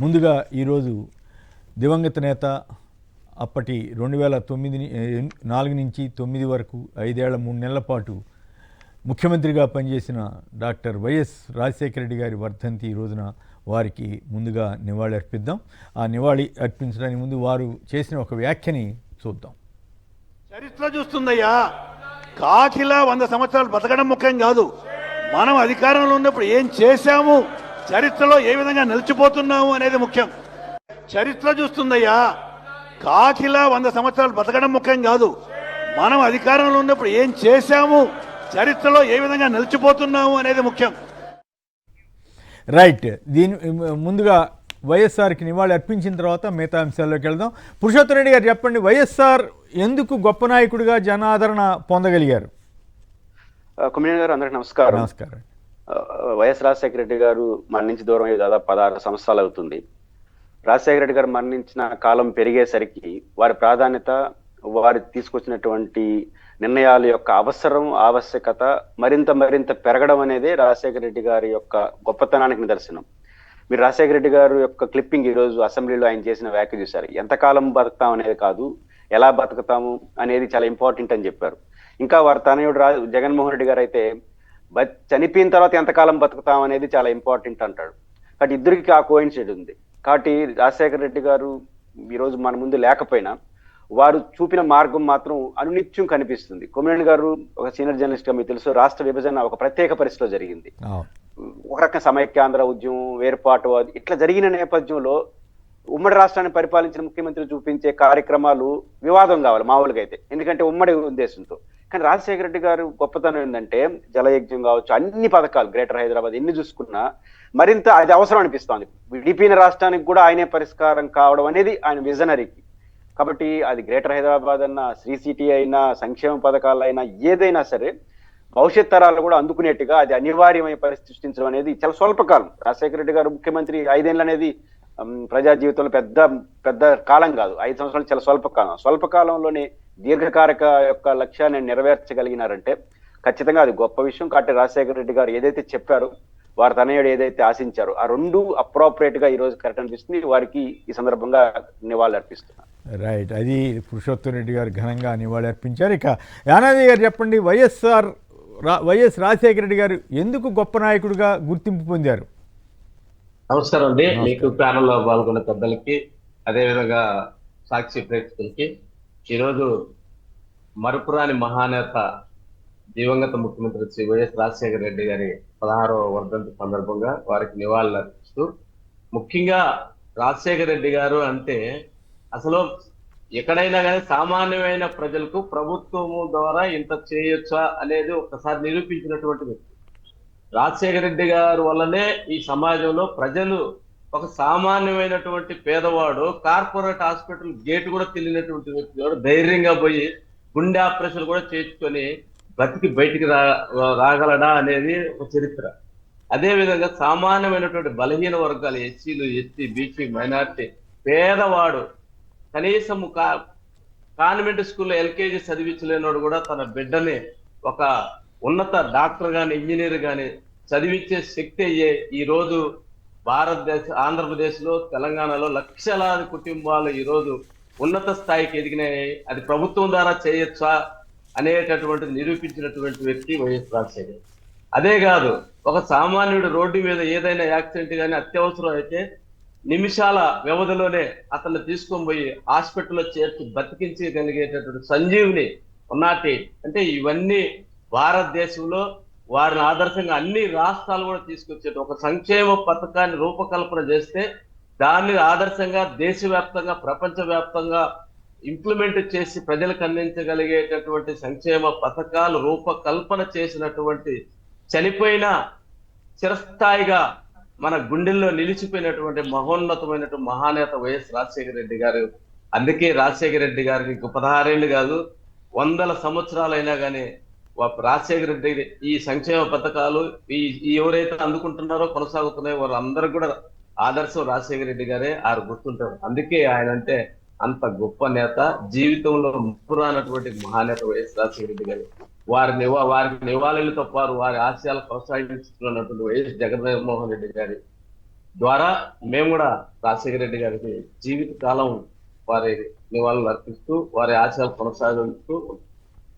ముందుగా ఈరోజు దివంగత నేత అప్పటి 2004 నుంచి 9 వరకు 5 ఏళ్ల 3 నెలల పాటు ముఖ్యమంత్రిగా పనిచేసిన డాక్టర్ వైఎస్ రాజశేఖర రెడ్డి గారి వర్ధంతి ఈ రోజున వారికి ముందుగా నివాళి అర్పిద్దాం. ఆ నివాళి అర్పించడానికి ముందు వారు చేసిన ఒక వ్యాఖ్యని చూద్దాం. చరిత్ర చూస్తుందయ్యా, కాకిలా 100 సంవత్సరాలు బతకడం ముఖ్యం కాదు, మనం అధికారంలో ఉన్నప్పుడు ఏం చేశాము, చరిత్రలో ఏ విధంగా నిలిచిపోతున్నాము అనేది ముఖ్యం. చరిత్ర చూస్తుందయ్యా, కాకిలా 100 సంవత్సరాలు బతకడం ముఖ్యం కాదు, మనం అధికారంలో ఉన్నప్పుడు ఏం చేశాము, చరిత్రలో ఏ విధంగా నిలిచిపోతున్నాము అనేది ముఖ్యం. రైట్. ముందుగా వైఎస్ఆర్కి నివాళి అర్పించిన తర్వాత మిగతా అంశాల్లోకి వెళ్దాం. పురుషోత్తమ రెడ్డి గారు చెప్పండి, వైఎస్ఆర్ ఎందుకు గొప్ప నాయకుడిగా జనాదరణ పొందగలిగారు? కుమినేని గారు, అందరికి నమస్కారం. నమస్కారం. వైఎస్ రాజశేఖర రెడ్డి గారు మరణించి దూరం అయ్యి దాదాపు 16 సంవత్సరాలు అవుతుంది. రాజశేఖర రెడ్డి గారు మరణించిన కాలం పెరిగేసరికి వారి ప్రాధాన్యత, వారు తీసుకొచ్చినటువంటి నిర్ణయాల యొక్క అవసరం, ఆవశ్యకత మరింత పెరగడం అనేది రాజశేఖర రెడ్డి గారి యొక్క గొప్పతనానికి నిదర్శనం. మీరు రాజశేఖర రెడ్డి గారి యొక్క క్లిప్పింగ్ ఈ రోజు అసెంబ్లీలో ఆయన చేసిన వ్యాఖ్య చూశారు. ఎంతకాలం బతుకుతాం అనేది కాదు, ఎలా బతుకుతాము అనేది చాలా ఇంపార్టెంట్ అని చెప్పారు. ఇంకా వారి తనయుడు జగన్మోహన్ రెడ్డి గారు అయితే చనిపోయిన తర్వాత ఎంతకాలం బతుకుతాం అనేది చాలా ఇంపార్టెంట్ అంటాడు. కాబట్టి ఇద్దరికి ఆ కోయిన్సిడెంట్ ఉంది. కాబట్టి రాజశేఖర రెడ్డి గారు ఈరోజు మన ముందు లేకపోయినా వారు చూపిన మార్గం మాత్రం అనునిత్యం కనిపిస్తుంది. కొమ్మినేని గారు ఒక సీనియర్ జర్నలిస్ట్ గా మీకు తెలుసు, రాష్ట్ర విభజన ఒక ప్రత్యేక పరిస్థితిలో జరిగింది. ఒక రకం సమైక్యాంధ్ర ఉద్యమం, వేర్పాటు ఇట్లా జరిగిన నేపథ్యంలో ఉమ్మడి రాష్ట్రాన్ని పరిపాలించిన ముఖ్యమంత్రి చూపించే కార్యక్రమాలు వివాదం కావాలి మామూలుగా అయితే, ఎందుకంటే ఉమ్మడి ఉద్దేశంతో. కానీ రాజశేఖర రెడ్డి గారు గొప్పతనం ఏంటంటే జలయజ్ఞం కావచ్చు, అన్ని పథకాలు గ్రేటర్ హైదరాబాద్ ఎన్ని చూసుకున్నా మరింత అది అవసరం అనిపిస్తోంది. విడిపోయిన రాష్ట్రానికి కూడా ఆయనే పరిష్కారం కావడం అనేది ఆయన విజనరీకి. కాబట్టి అది గ్రేటర్ హైదరాబాద్ అన్నా, శ్రీ సిటీ అయినా, సంక్షేమ పథకాలు అయినా, ఏదైనా సరే భవిష్యత్ తరాలు కూడా అందుకునేట్టుగా అది అనివార్యమైన పరిస్థితి సృష్టించడం అనేది చాలా స్వల్పకాలం. రాజశేఖర రెడ్డి గారు ముఖ్యమంత్రి 5 ఏళ్ళు అనేది ప్రజా జీవితంలో పెద్ద కాలం కాదు. 5 సంవత్సరాలు చాలా స్వల్పకాలం. స్వల్పకాలంలోనే దీర్ఘకాలిక యొక్క లక్ష్యాన్ని నెరవేర్చగలిగినారంటే ఖచ్చితంగా అది గొప్ప విషయం. కాబట్టి రాజశేఖర రెడ్డి గారు ఏదైతే చెప్పారో, వారి తనయుడు ఏదైతే ఆశించారో, ఆ రెండు అప్రోప్రియేట్ గా ఈ రోజు కరెక్ట్ అనిపిస్తుంది. వారికి ఈ సందర్భంగా నివాళులు అర్పిస్తున్నారు. రైట్. అది పురుషోత్తమ రెడ్డి గారు ఘనంగా నివాళి అర్పించారు. ఇక యానాది గారు చెప్పండి, వైఎస్ రాజశేఖర రెడ్డి గారు ఎందుకు గొప్ప నాయకుడిగా గుర్తింపు పొందారు? నమస్కారం అండి. మీకు ప్యానల్లో పాల్గొన్న పెద్దలకి, అదేవిధంగా సాక్షి ప్రేక్షకులకి. ఈరోజు మరుపురాని మహానేత దివంగత ముఖ్యమంత్రి శ్రీ వైఎస్ రాజశేఖర రెడ్డి గారి 16వ వర్ధంతి సందర్భంగా వారికి నివాళులు అర్పిస్తూ, ముఖ్యంగా రాజశేఖర రెడ్డి గారు అంటే అసలు ఎక్కడైనా కానీ సామాన్యమైన ప్రజలకు ప్రభుత్వము ద్వారా ఇంత చేయొచ్చా అనేది ఒకసారి నిరూపించినటువంటి వ్యక్తి. రాజశేఖర రెడ్డి గారు వల్లనే ఈ సమాజంలో ప్రజలు, ఒక సామాన్యమైనటువంటి పేదవాడు కార్పొరేట్ హాస్పిటల్ గేట్ కూడా తెలియనటువంటి వ్యక్తి కూడా ధైర్యంగా పోయి గుండె ఆపరేషన్ కూడా చేయించుకొని బతికి బయటికి రాగలడా అనేది ఒక చరిత్ర. అదే విధంగా సామాన్యమైనటువంటి బలహీన వర్గాలు, ఎస్సీలు, ఎస్టీ, బీసీ, మైనార్టీ, పేదవాడు కనీసం కాన్వెంట్ స్కూల్లో ఎల్కేజీ చదివించలేనివాడు కూడా తన బిడ్డని ఒక ఉన్నత డాక్టర్ గాని, ఇంజనీర్ గాని చదివించే శక్తి అయ్యే ఈ రోజు ఆంధ్రప్రదేశ్ లో, తెలంగాణలో లక్షలాది కుటుంబాలు ఈ రోజు ఉన్నత స్థాయికి ఎదిగినాయి. అది ప్రభుత్వం ద్వారా చేయొచ్చా అనేటటువంటి నిరూపించినటువంటి వ్యక్తి వైఎస్ రాజశేఖర్. అదే కాదు, ఒక సామాన్యుడు రోడ్డు మీద ఏదైనా యాక్సిడెంట్ కానీ అత్యవసరం అయితే నిమిషాల వ్యవధిలోనే అతన్ని తీసుకొని పోయి హాస్పిటల్లో చేర్చి బతికించగలిగేటటువంటి సంజీవిని ఉన్నాటి. అంటే ఇవన్నీ భారతదేశంలో వారిని ఆదర్శంగా అన్ని రాష్ట్రాలు కూడా తీసుకొచ్చేట ఒక సంక్షేమ పథకాన్ని రూపకల్పన చేస్తే దాన్ని ఆదర్శంగా దేశవ్యాప్తంగా, ప్రపంచవ్యాప్తంగా ఇంప్లిమెంట్ చేసి ప్రజలకు అందించగలిగేటటువంటి సంక్షేమ పథకాలు రూపకల్పన చేసినటువంటి, చనిపోయిన చిరస్థాయిగా మన గుండెల్లో నిలిచిపోయినటువంటి మహోన్నతమైనటువంటి మహానేత వైఎస్ రాజశేఖర రెడ్డి గారు. అందుకే రాజశేఖర రెడ్డి గారికి 16 ఏళ్ళు కాదు, 100 సంవత్సరాలైనా కానీ రాజశేఖర రెడ్డి ఈ సంక్షేమ పథకాలు ఎవరైతే అందుకుంటున్నారో, కొనసాగుతున్నాయో వారందరూ కూడా ఆదర్శం రాజశేఖర రెడ్డి గారే గుర్తుంటారు. అందుకే ఆయన అంటే అంత గొప్ప నేత, జీవితంలో ముప్పురానటువంటి మహానేత వైఎస్ రాజశేఖర రెడ్డి గారు. వారికి నివాళులతో పాటు వారి ఆశయాలు కొనసాగిస్తున్నటువంటి వైఎస్ జగన్మోహన్ రెడ్డి గారి ద్వారా మేము కూడా రాజశేఖర రెడ్డి గారికి జీవిత కాలం వారి నివాళులు అర్పిస్తూ వారి ఆశయాలు కొనసాగిస్తూ